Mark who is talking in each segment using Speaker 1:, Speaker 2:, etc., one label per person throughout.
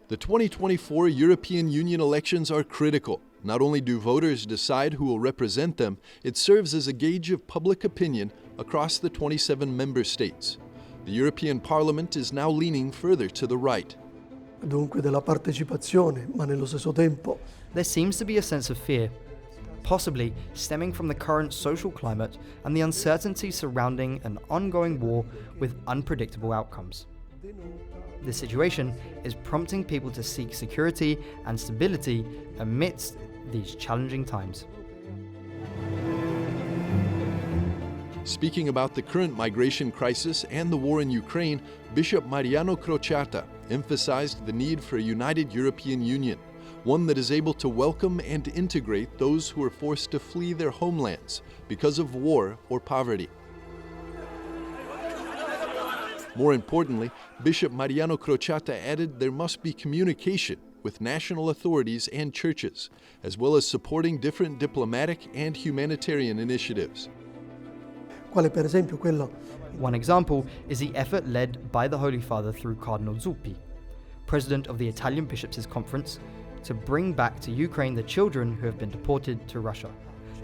Speaker 1: The 2024 European Union elections are critical. Not only do voters decide who will represent them, it serves as a gauge of public opinion across the 27 member states. The European Parliament is now leaning further to the right.
Speaker 2: Dunque della partecipazione, ma nello stesso tempo
Speaker 3: There seems to be a sense of fear, possibly stemming from the current social climate and the uncertainty surrounding an ongoing war with unpredictable outcomes. This situation is prompting people to seek security and stability amidst these challenging times.
Speaker 1: Speaking about the current migration crisis and the war in Ukraine, Bishop Mariano Crociata emphasized the need for a united European Union, one that is able to welcome and integrate those who are forced to flee their homelands because of war or poverty. More importantly, Bishop Mariano Crociata added there must be communication with national authorities and churches, as well as supporting different diplomatic and humanitarian initiatives.
Speaker 2: quale per esempio quello
Speaker 3: One example is the effort led by the Holy Father through Cardinal Zuppi, president of the Italian Bishops' Conference, to bring back to Ukraine the children who have been deported to Russia.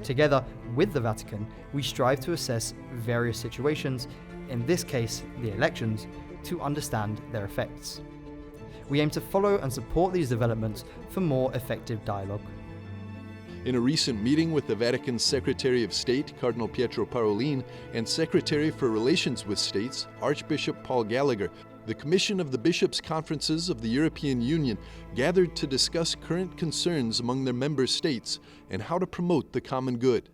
Speaker 3: Together with the Vatican, we strive to assess various situations, in this case the elections, to understand their effects. We aim to follow and support these developments for more effective dialogue.
Speaker 1: In a recent meeting with the Vatican's Secretary of State, Cardinal Pietro Parolin, and Secretary for Relations with States, Archbishop Paul Gallagher, the Commission of the Bishops' Conferences of the European Union gathered to discuss current concerns among their member states and how to promote the common good.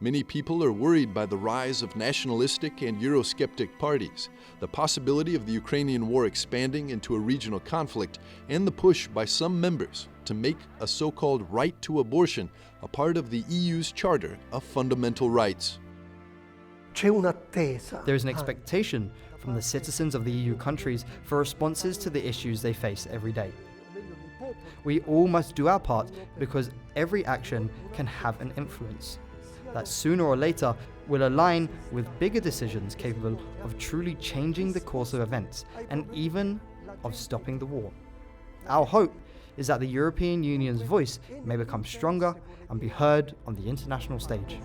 Speaker 1: Many people are worried by the rise of nationalistic and Eurosceptic parties, the possibility of the Ukrainian war expanding into a regional conflict, and the push by some members to make a so-called right to abortion a part of the EU's Charter of Fundamental Rights.
Speaker 2: c'è un'attesa.
Speaker 3: There is an expectation from the citizens of the EU countries for responses to the issues they face every day. We all must do our part because every action can have an influence that sooner or later will align with bigger decisions capable of truly changing the course of events and even of stopping the war. Our hope is that the European Union's voice may become stronger and be heard on the international stage.